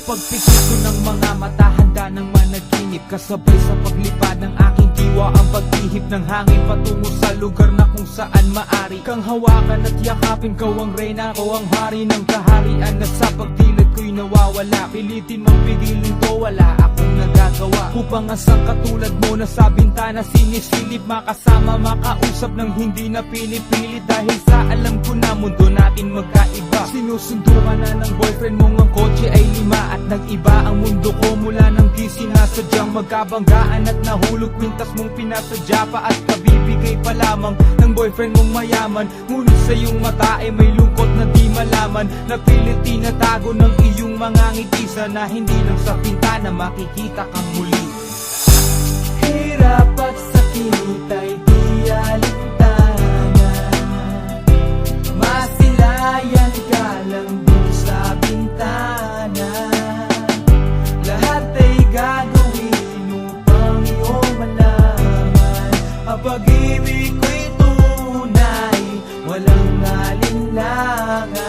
pagpikit ko ng mga mata, handa ng managinip. Kasabay sa paglipad ng aking diwa, ang pag-ihip ng hangin patungo sa lugar na kung saan maari kang hawakan at yakapin. Kau ang reyna, ko ang hari ng kaharian, na sa pagdilid ko'y nawawala. Pilitin mang pigilin to, wala akong nagagawa. Upang asang katulad mo na sa bintana sinisilip, makasama, makausap ng hindi na pinipilit. Dahil sa alam ko na mundo natin magkaiba. Sinusundo ka na ng boyfriend mong ang kotse ay 5 at nag-iba ang mundo ko mula nang di sinasadyang magkabanggaan at nahulog kwintas mong pinasadya pa at kabibigay pa lamang ng boyfriend mong mayaman. Ngunit sa iyong mata ay may lungkot na di malaman, napilit tinatago ng iyong mga ngiti. Na hindi lang sa bintana makikita kang muli. Hirap at sakit ay di alintana, masilayan ka lang dun sa bintana. Lahat ay gagawin upang iyong malaman ang pag-ibig ko'y tunay, walang alinlangan.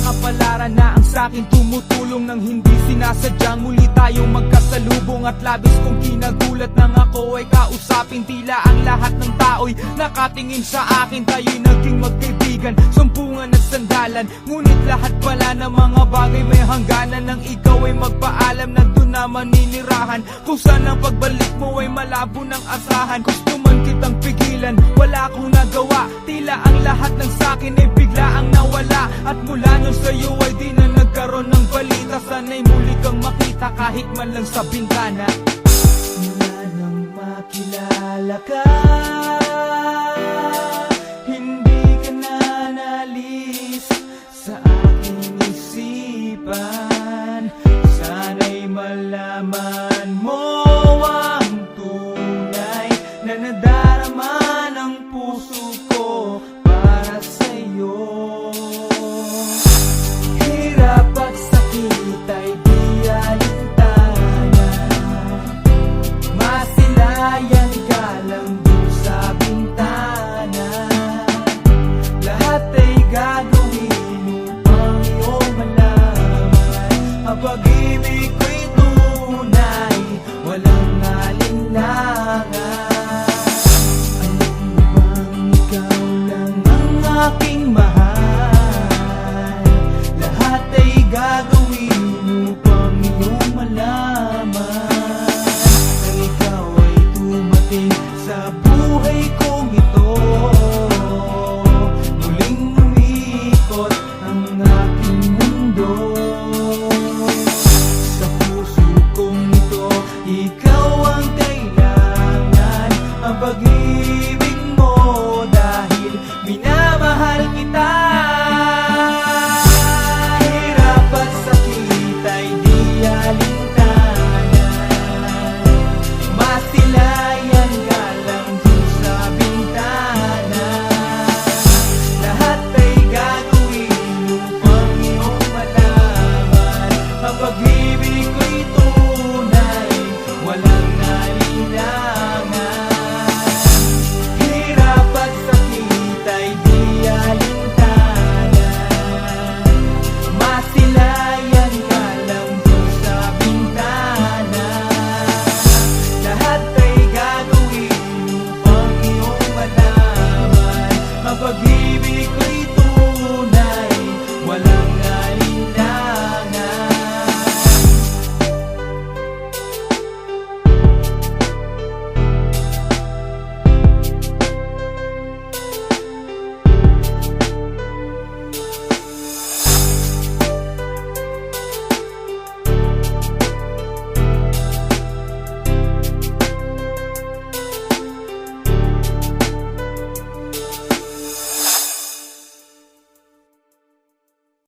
Kapalaran na ang sakin tumutulong nang hindi sinasadyang muli tayong magkasalubong. At labis kong kinagulat nang ako ay kausapin. Tila ang lahat ng tao'y nakatingin sa akin. Tayo'y naging magkaibigan, sumpungan at sandalan. Ngunit lahat pala ng mga bagay may hangganan. Nang ikaw ay magpaalam na doon na maninirahan, kung saan ang pagbalik mo ay malabo ng asahan. Gusto man kitang pigilan, wala akong nagawa. Tila ang lahat ng sakin ay bigla ang nawala. At mula nun sa'yo ay di na nagkaroon ng balita. Sana'y muli kang makita kahit man lang sa bintana. Mula nang makilala ka, hindi ka na nalis sa aking isipan. Sana'y malaman mo ang tunay na nadarama ng puso ko para sa'yo. Hirap at sakit ay di alintana, masilayan ka lang.